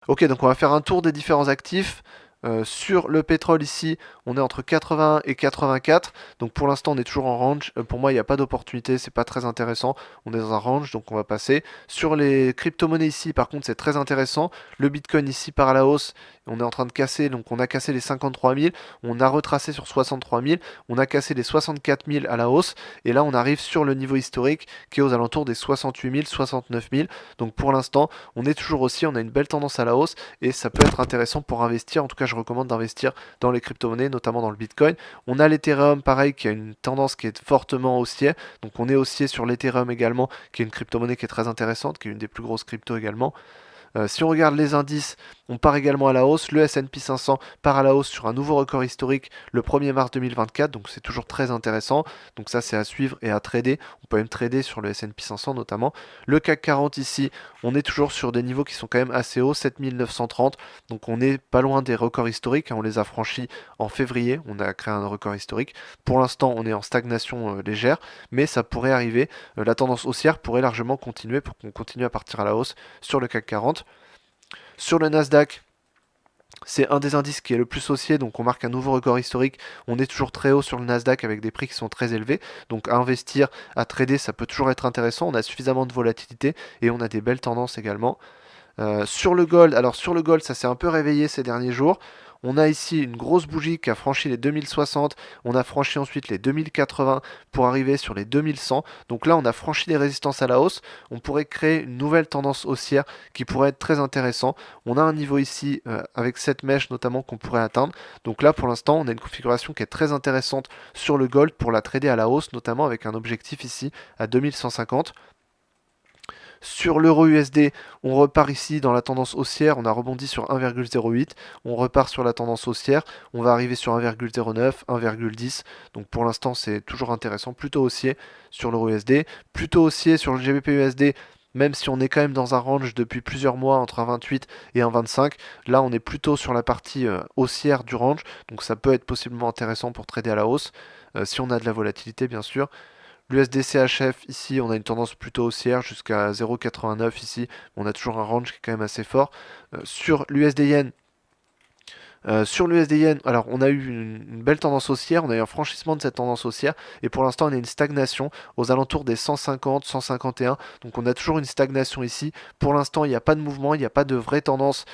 Ok, donc on va faire un tour des différents actifs. Sur le pétrole ici, on est entre 81 et 84. Donc pour l'instant, on est toujours en range. Pour moi, il n'y a pas d'opportunité, c'est pas très intéressant. On est dans un range, donc on va passer. Sur les crypto-monnaies ici, par contre, c'est très intéressant. Le Bitcoin ici part à la hausse. On est en train de casser, donc on a cassé les 53 000. On a retracé sur 63 000. On a cassé les 64 000 à la hausse. Et là, on arrive sur le niveau historique qui est aux alentours des 68 000, 69 000. Donc pour l'instant, on est toujours aussi, on a une belle tendance à la hausse et ça peut être intéressant pour investir. En tout cas, je recommande d'investir dans les crypto-monnaies, notamment dans le Bitcoin. On a l'Ethereum, pareil, qui a une tendance qui est fortement haussière. Donc on est haussier sur l'Ethereum également, qui est une crypto-monnaie qui est très intéressante, qui est une des plus grosses cryptos également. Si on regarde les indices, on part également à la hausse. Le S&P 500 part à la hausse sur un nouveau record historique le 1er mars 2024, donc c'est toujours très intéressant. Donc ça c'est à suivre et à trader. On peut même trader sur le S&P 500 notamment. Le CAC 40 ici, on est toujours sur des niveaux qui sont quand même assez hauts, 7930. Donc on n'est pas loin des records historiques, hein. On les a franchis en février, on a créé un record historique. Pour l'instant, on est en stagnation légère, mais ça pourrait arriver. La tendance haussière pourrait largement continuer pour qu'on continue à partir à la hausse sur le CAC 40. Sur le Nasdaq, c'est un des indices qui est le plus haussier, donc on marque un nouveau record historique. On est toujours très haut sur le Nasdaq avec des prix qui sont très élevés. Donc à investir, à trader, ça peut toujours être intéressant. On a suffisamment de volatilité et on a des belles tendances également. Sur le gold, alors sur le gold, ça s'est un peu réveillé ces derniers jours. On a ici une grosse bougie qui a franchi les 2060, on a franchi ensuite les 2080 pour arriver sur les 2100. Donc là, on a franchi des résistances à la hausse. On pourrait créer une nouvelle tendance haussière qui pourrait être très intéressant. On a un niveau ici avec cette mèche notamment qu'on pourrait atteindre. Donc là, pour l'instant, on a une configuration qui est très intéressante sur le gold pour la trader à la hausse, notamment avec un objectif ici à 2150. Sur l'euro USD, on repart ici dans la tendance haussière, on a rebondi sur 1,08, on repart sur la tendance haussière, on va arriver sur 1,09, 1,10, donc pour l'instant c'est toujours intéressant, plutôt haussier sur l'euro USD, plutôt haussier sur le GBP USD, même si on est quand même dans un range depuis plusieurs mois entre 1,28 et 1,25, là on est plutôt sur la partie haussière du range, donc ça peut être possiblement intéressant pour trader à la hausse, si on a de la volatilité bien sûr. L'USDCHF, ici, on a une tendance plutôt haussière jusqu'à 0,89 ici. On a toujours un range qui est quand même assez fort. Sur l'USD Yen, alors on a eu une belle tendance haussière, on a eu un franchissement de cette tendance haussière, et pour l'instant on a une stagnation aux alentours des 150, 151, donc on a toujours une stagnation ici. Pour l'instant il n'y a pas de mouvement, il n'y a pas de vraie tendance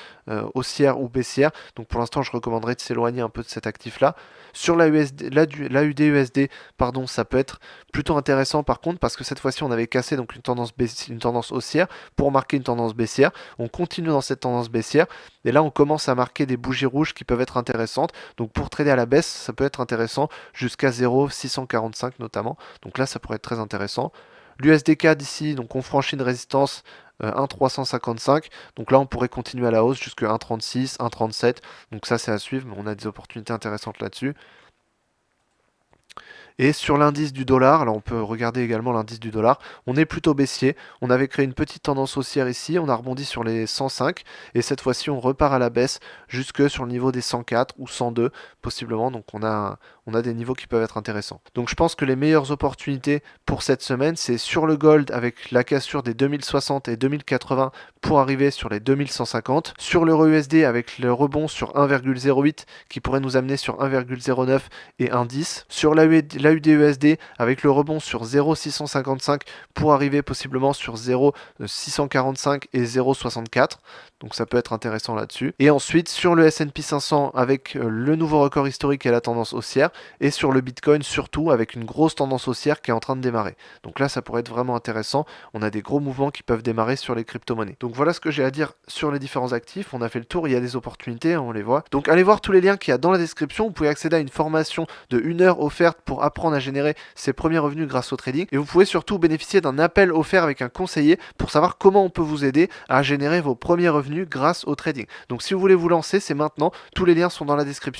haussière ou baissière, donc pour l'instant je recommanderais de s'éloigner un peu de cet actif-là. Sur la UD-USD, pardon, ça peut être plutôt intéressant par contre, parce que cette fois-ci on avait cassé donc une tendance haussière pour marquer une tendance baissière. On continue dans cette tendance baissière, et là on commence à marquer des bougies rouges qui peuvent être intéressantes. Donc pour trader à la baisse, ça peut être intéressant jusqu'à 0,645 notamment. Donc là, ça pourrait être très intéressant. L'USDK d'ici, donc on franchit une résistance 1,355. Donc là, on pourrait continuer à la hausse jusqu'à 1,36, 1,37. Donc ça, c'est à suivre, mais on a des opportunités intéressantes là-dessus. Et sur l'indice du dollar, alors on peut regarder également l'indice du dollar, on est plutôt baissier. On avait créé une petite tendance haussière ici, on a rebondi sur les 105 et cette fois-ci on repart à la baisse jusque sur le niveau des 104 ou 102 possiblement. Donc on a des niveaux qui peuvent être intéressants. Donc je pense que les meilleures opportunités pour cette semaine, c'est sur le gold avec la cassure des 2060 et 2080 pour arriver sur les 2150. Sur l'euro USD avec le rebond sur 1,08 qui pourrait nous amener sur 1,09 et 1,10. Sur la UDUSD avec le rebond sur 0,655 pour arriver possiblement sur 0,645 et 0,64. Donc ça peut être intéressant là-dessus. Et ensuite sur le S&P 500 avec le nouveau record historique et la tendance haussière. Et sur le Bitcoin surtout avec une grosse tendance haussière qui est en train de démarrer. Donc là ça pourrait être vraiment intéressant. On a des gros mouvements qui peuvent démarrer sur les crypto-monnaies. Donc voilà ce que j'ai à dire sur les différents actifs. On a fait le tour, il y a des opportunités, on les voit. Donc allez voir tous les liens qu'il y a dans la description. Vous pouvez accéder à une formation de 1 heure offerte pour apprendre à générer ses premiers revenus grâce au trading. Et vous pouvez surtout bénéficier d'un appel offert avec un conseiller pour savoir comment on peut vous aider à générer vos premiers revenus grâce au trading. Donc si vous voulez vous lancer, c'est maintenant. Tous les liens sont dans la description.